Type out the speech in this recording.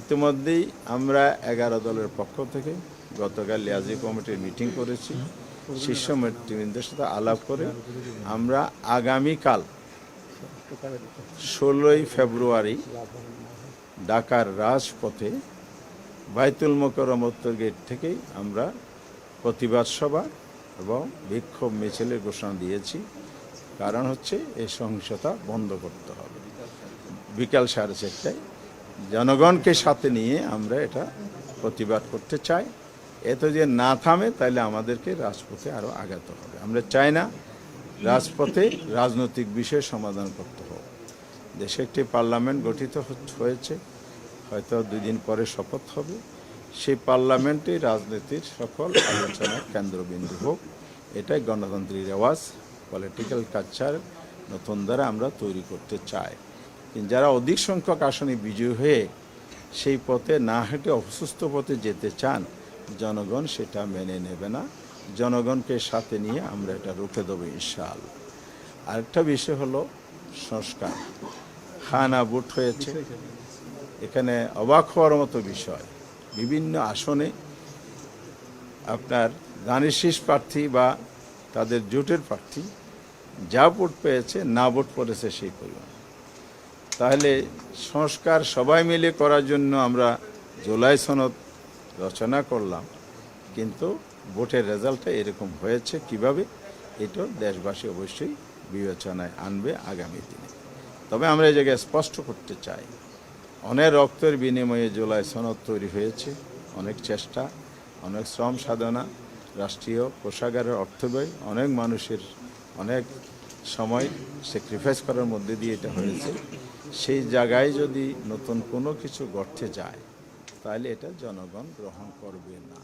ইতিমধ্যেই আমরা 11 দলের পক্ষ থেকে গতকাল লিয়াজি কমিটির মিটিং করেছি। শীর্ষ নেতৃবৃন্দের সাথে আলাপ করে আমরা আগামীকাল 16ই ফেব্রুয়ারি ঢাকার রাজপথে বাইতুল মোকাররম উত্তর গেট থেকেই আমরা প্রতিবাদ সভা এবং বিক্ষোভ মিছিলের ঘোষণা দিয়েছি। কারণ হচ্ছে এই সহিংসতা বন্ধ করতে হবে। বিকাল 4:30টায় জনগণকে সাথে নিয়ে আমরা এটা প্রতিবাদ করতে চাই। এত যে না থামে তাহলে আমাদেরকে রাজপথে আরও আগাতে হবে। আমরা চাই না রাজপথে রাজনৈতিক বিষয় সমাধান করতে হবে। দেশে একটি পার্লামেন্ট গঠিত হয়েছে, হয়তো 2 দিন পরে শপথ হবে। সেই পার্লামেন্টে রাজনীতির সকল আলোচনার কেন্দ্রবিন্দু হোক, এটাই গণতান্ত্রিক রেওয়াজ, পলিটিক্যাল কালচার নতুন দ্বারা আমরা তৈরি করতে চাই। কিন্তু যারা অধিক সংখ্যক আসনে বিজয়ী হয়ে সেই পথে না হেঁটে অসুস্থ পথে যেতে চান, জনগণ সেটা মেনে নেবে না। জনগণকে সাথে নিয়ে আমরা এটা রুখে দেবো ইনশাআল্লাহ। আরেকটা বিষয় হলো সংস্কার। খানা ভোট হয়েছে, এখানে অবাক হওয়ার মতো বিষয়, বিভিন্ন আসনে আপনার ধানের শীষ প্রার্থী বা তাদের জোটের প্রার্থী যা ভোট পেয়েছে না ভোট পড়েছে সেই পরিমাণ। তাহলে সংস্কার সবাই মিলে করার জন্য আমরা জুলাই সনদ রচনা করলাম, কিন্তু ভোটের রেজাল্টটা এরকম হয়েছে কিভাবে, এটা দেশবাসী অবশ্যই বিবেচনায় আনবে আগামী দিনে। তবে আমরা এই জায়গায় স্পষ্ট করতে চাই, অনেক রক্তের বিনিময়ে জুলাই সনদ তৈরি হয়েছে, অনেক চেষ্টা, অনেক শ্রম সাধনা, রাষ্ট্রীয় কোষাগারের অর্থব্যয়, অনেক মানুষের অনেক সময় স্যাক্রিফাইস করার মধ্যে দিয়ে এটা হয়েছে। সেই জায়গায় যদি নতুন কোনো কিছু ঘটতে যায় তাহলে এটা জনগণ গ্রহণ করবে না।